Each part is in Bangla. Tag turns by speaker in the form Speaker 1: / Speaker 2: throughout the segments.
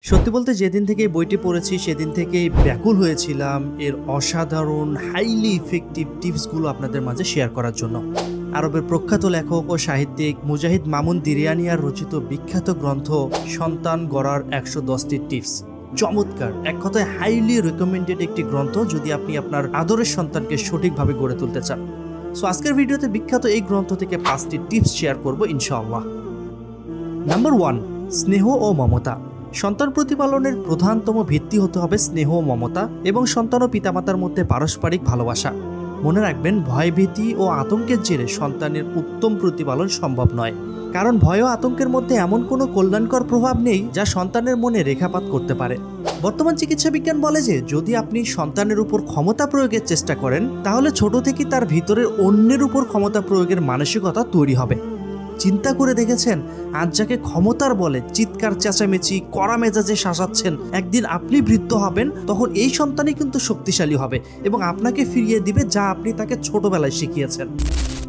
Speaker 1: সত্যি বলতে যেদিন থেকে এই বইটি পড়েছি সেদিন থেকেই ব্যাকুল হয়েছিলাম এর অসাধারণ হাইলি ইফেক্টিভ টিপসগুলো আপনাদের মাঝে শেয়ার করার জন্য। আরবের প্রখ্যাত লেখক ও সাহিত্যিক মুজাহিদ মামুন দিরিয়ানিয়ার রচিত বিখ্যাত গ্রন্থ সন্তান গড়ার ১১০টি টিপস। চমৎকার, এক কথায় হাইলি রেকমেন্ডেড একটি গ্রন্থ যদি আপনি আপনার আদরের সন্তানকে সঠিকভাবে গড়ে তুলতে চান। সো আজকের ভিডিওতে বিখ্যাত এই গ্রন্থ থেকে 5টি টিপস শেয়ার করব ইনশাআল্লাহ। নাম্বার 1, স্নেহ ও মমতা। সন্তান প্রতিপালনের প্রধানতম ভিত্তি হতে হবে স্নেহ ও মমতা এবং সন্তান ও পিতামাতার মধ্যে পারস্পরিক ভালোবাসা। মনে রাখবেন, ভয়ভীতি ও আতঙ্কের জেরে সন্তানের উত্তম প্রতিপালন সম্ভব নয়, কারণ ভয় ও আতঙ্কের মধ্যে এমন কোনো কল্যাণকর প্রভাব নেই যা সন্তানের মনে রেখাপাত করতে পারে। বর্তমান চিকিৎসা বিজ্ঞান বলে যে যদি আপনি সন্তানের উপর ক্ষমতা প্রয়োগের চেষ্টা করেন তাহলে ছোট থেকেই তার ভিতরের অন্যের উপর ক্ষমতা প্রয়োগের মানসিকতা তৈরি হবে। চিন্তা করে দেখেছেন, আজ যাকে ক্ষমতার বলে চিৎকার চেঁচামেচি কড়া মেজাজে শাসাচ্ছেন, একদিন আপনি বৃদ্ধ হবেন তখন এই সন্তানই কিন্তু শক্তিশালী হবে এবং আপনাকে ফিরিয়ে দিবে যা আপনি তাকে ছোটবেলায় শিখিয়েছেন।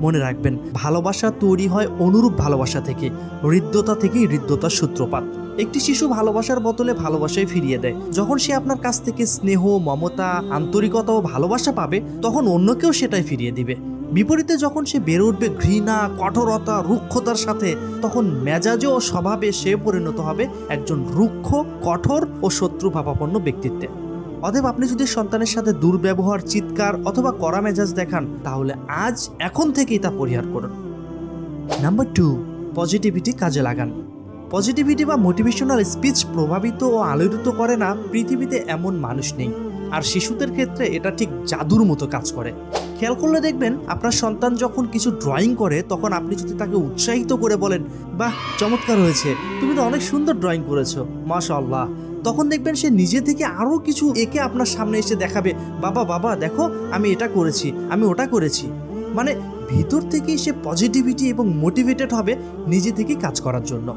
Speaker 1: মনে রাখবেন, ভালোবাসা তৈরি হয় অনুরূপ ভালোবাসা থেকে, হৃদ্যতা থেকেই হৃদ্যতার সূত্রপাত। একটি শিশু ভালোবাসার বদলে ভালোবাসায় ফিরিয়ে দেয়। যখন সে আপনার কাছ থেকে স্নেহ, মমতা, আন্তরিকতা ও ভালোবাসা পাবে তখন অন্যকেও সেটাই ফিরিয়ে দিবে। বিপরীতে যখন সে বেড়ে উঠবে ঘৃণা, কঠোরতা, রুক্ষতার সাথে, তখন মেজাজে ও স্বভাবে সে পরিণত হবে একজন রুক্ষ, কঠোর ও শত্রুভাবাপন্ন ব্যক্তিত্বে। অতএব আপনি যদি সন্তানের সাথে দুর্ব্যবহার, চিৎকার অথবা কড়া মেজাজ দেখান তাহলে এখন থেকেই তা পরিহার করুন। নাম্বার 2, পজিটিভিটি কাজে লাগান। পজিটিভিটি বা মোটিভেশনাল স্পিচ প্রভাবিত ও আলোড়িত করে না পৃথিবীতে এমন মানুষ নেই, আর শিশুদের ক্ষেত্রে এটা ঠিক জাদুর মতো কাজ করে। খেয়াল করলে দেখবেন, আপনার সন্তান যখন কিছু ড্রয়িং করে তখন আপনি যদি তাকে উৎসাহিত করে বলেন, বাহ চমৎকার হয়েছে, তুমি তো অনেক সুন্দর ড্রয়িং করেছো, মাশাআল্লাহ, তখন দেখবেন সে নিজে থেকে আরও কিছু এঁকে আপনার সামনে এসে দেখাবে, বাবা বাবা দেখো আমি এটা করেছি, আমি ওটা করেছি। মানে ভিতর থেকেই সে পজিটিভিটি এবং মোটিভেটেড হবে নিজে থেকেই কাজ করার জন্য।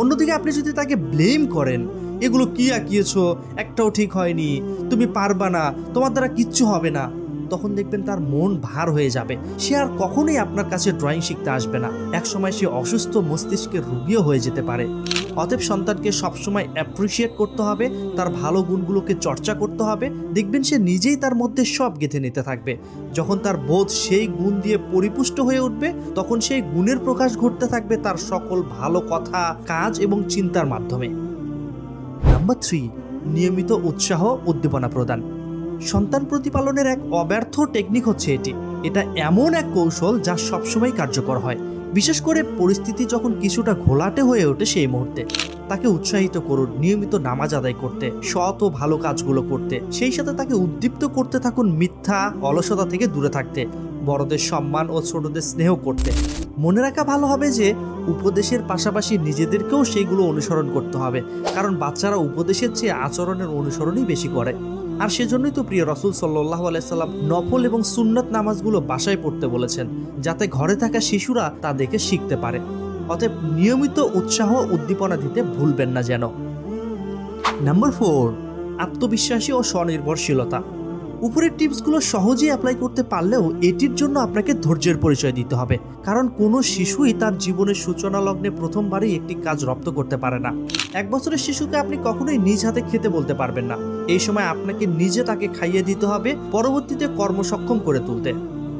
Speaker 1: অন্যদিকে আপনি যদি তাকে ব্লেম করেন, এগুলো কি আঁকিয়েছো, একটাও ঠিক হয়নি, তুমি পারবা না, তোমার দ্বারা কিচ্ছু হবে না, তখন দেখবেন তার মন ভার হয়ে যাবে। সে আর কখনোই আপনার কাছে ড্রয়িং শিখতে আসবে না। একসময় সে অসুস্থ মস্তিষ্কের রোগীও হয়ে যেতে পারে। অতএব সন্তানকে সবসময় অ্যাপ্রিসিয়েট করতে হবে, তার ভালো গুণগুলোকে চর্চা করতে হবে। দেখবেন সে নিজেই তার মধ্যে সব গেঁথে নিতে থাকবে। যখন তার বোধ সেই গুণ দিয়ে পরিপুষ্ট হয়ে উঠবে তখন সেই গুণের প্রকাশ ঘটতে থাকবে তার সকল ভালো কথা, কাজ এবং চিন্তার মাধ্যমে। নাম্বার 3, নিয়মিত উৎসাহ, উদ্দীপনা প্রদান। সন্তান প্রতিপালনের এক অব্যর্থ টেকনিক হচ্ছে এটা এমন এক কৌশল যা সবসময় কার্যকর হয়, বিশেষ করে পরিস্থিতি যখন কিছুটা ঘোলাটে হয়ে ওঠে সেই মুহূর্তে। তাকে উৎসাহিত করুন নিয়মিত নামাজ আদায় করতে, সৎ ও ভালো কাজগুলো করতে। সেই সাথে তাকে উদ্দীপ্ত করতে থাকুন মিথ্যা, অলসতা থেকে দূরে থাকতে, বড়দের সম্মান ও ছোটদের স্নেহ করতে। মনে রাখা ভালো হবে যে উপদেশের পাশাপাশি নিজেদেরকেও সেইগুলো অনুসরণ করতে হবে, কারণ বাচ্চারা উপদেশের চেয়ে আচরণের অনুসরণই বেশি করে। আর সেজন্যই তো প্রিয় রাসূল সাল্লাল্লাহু আলাইহি সাল্লাম নফল এবং সুন্নাত নামাজগুলো বাসায় পড়তে বলেছেন, যাতে ঘরে থাকা শিশুরা তা দেখে শিখতে পারে। অতএব নিয়মিত উৎসাহ, উদ্দীপনা দিতে ভুলবেন না যেন। নাম্বার 4, আত্মবিশ্বাসী ও স্বনির্ভরশীলতা। উপরের টিপসগুলো সহজেই অ্যাপ্লাই করতে পারলেও এটির জন্য আপনাকে ধৈর্যের পরিচয় দিতে হবে, কারণ কোনো শিশুই তার জীবনের সূচনা লগ্নে প্রথমবারই একটি কাজ রপ্ত করতে পারে না। 1 বছরের শিশুকে আপনি কখনোই নিজ হাতে খেতে বলতে পারবেন না। এই সময় আপনাকে নিজে তাকে খাইয়ে দিতে হবে, পরবর্তীতে কর্মসক্ষম করে তুলতে।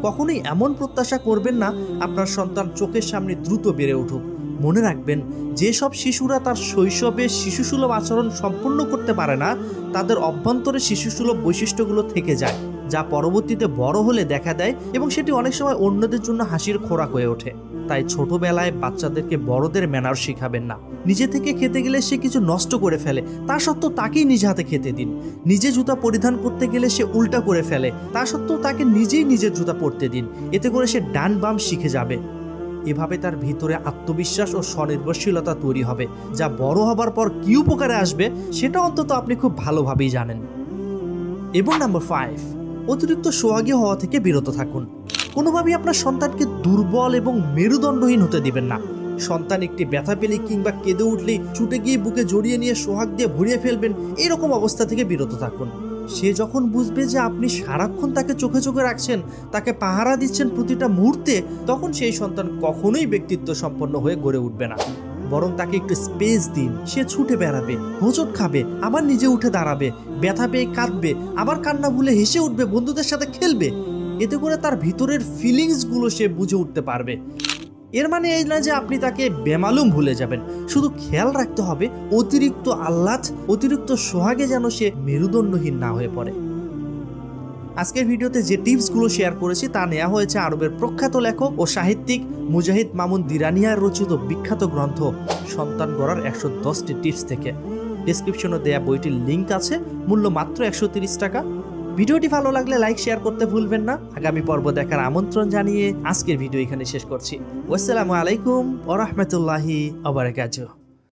Speaker 1: কখনোই এমন প্রত্যাশা করবেন না আপনার সন্তান চোখের সামনে দ্রুত বেড়ে উঠুক। মনে রাখবেন, যেসব শিশুরা তার শৈশবে শিশুসুলভ আচরণ সম্পূর্ণ করতে পারে না তাদের অভ্যন্তরে শিশুসুলভ বৈশিষ্ট্যগুলো থেকে যায়, যা পরবর্তীতে বড় হলে দেখা দেয় এবং সেটি অনেক সময় অন্যদের জন্য হাসির খোরাক হয়ে ওঠে। তাই ছোটবেলায় বাচ্চাদেরকে বড়দের ম্যানার শেখাবেন না। নিজে থেকে খেতে গেলে সে কিছু নষ্ট করে ফেলে, তা সত্ত্বেও তাকেই নিজে হাতে খেতে দিন। নিজে জুতা পরিধান করতে গেলে সে উল্টা করে ফেলে, তা সত্ত্বেও তাকে নিজেই নিজের জুতা পরতে দিন। এতে করে সে ডান বাম শিখে যাবে। এভাবে তার ভিতরে আত্মবিশ্বাস ও স্বনির্ভরশীলতা তৈরি হবে, যা বড় হবার পর কি উপকারে আসবে সেটা অন্তত আপনি খুব ভালোভাবেই জানেন। এবং নাম্বার 5, অতিরিক্ত সোহাগী হওয়া থেকে বিরত থাকুন। কোনোভাবেই আপনার সন্তানকে দুর্বল এবং মেরুদণ্ডহীন হতে দিবেন না। সন্তান একটি ব্যথা পেলে কিংবা কেঁদে উঠলেই ছুটে গিয়ে বুকে জড়িয়ে নিয়ে সোহাগ দিয়ে ভরিয়ে ফেলবেন, এরকম অবস্থা থেকে বিরত থাকুন। সে যখন বুঝবে যে আপনি সারাক্ষণ তাকে চোখে চোখে রাখছেন, তাকে পাহারা দিচ্ছেন প্রতিটা মুহূর্তে, তখন সেই সন্তান কখনোই ব্যক্তিত্ব সম্পন্ন হয়ে গড়ে উঠবে না। বরং তাকে একটু স্পেস দিন। সে ছুটে বেড়াবে, হোঁচট খাবে, আবার নিজে উঠে দাঁড়াবে, ব্যথা পেয়ে কাঁদবে, আবার কান্না ভুলে হেসে উঠবে, বন্ধুদের সাথে খেলবে। এতে করে তার ভিতরের ফিলিংসগুলো সে বুঝে উঠতে পারবে। এর মানে এই না যে আপনি তাকে বেমালুম ভুলে যাবেন, শুধু খেয়াল রাখতে হবে অতিরিক্ত আহ্লাদ, অতিরিক্ত সোহাগে যেন সে মেরুদণ্ডহীন না হয়ে পড়ে। আজকের ভিডিওতে যে টিপসগুলো শেয়ার করেছি তা নেওয়া হয়েছে আরবের প্রখ্যাত লেখক ও সাহিত্যিক মুজাহিদ মামুন দিরানিয়ার রচিত বিখ্যাত গ্রন্থ সন্তান গড়ার 110টি টিপস থেকে। ডেসক্রিপশনে দেয়া বইটির লিঙ্ক আছে, মূল্য মাত্র 130 টাকা। ভিডিওটি ভালো লাগলে লাইক শেয়ার করতে ভুলবেন না। আগামী পর্ব দেখার আমন্ত্রণ জানিয়ে আজকের ভিডিও এখানে শেষ করছি। আসসালামু আলাইকুম ওয়া রাহমাতুল্লাহি ওয়া বারাকাতুহু।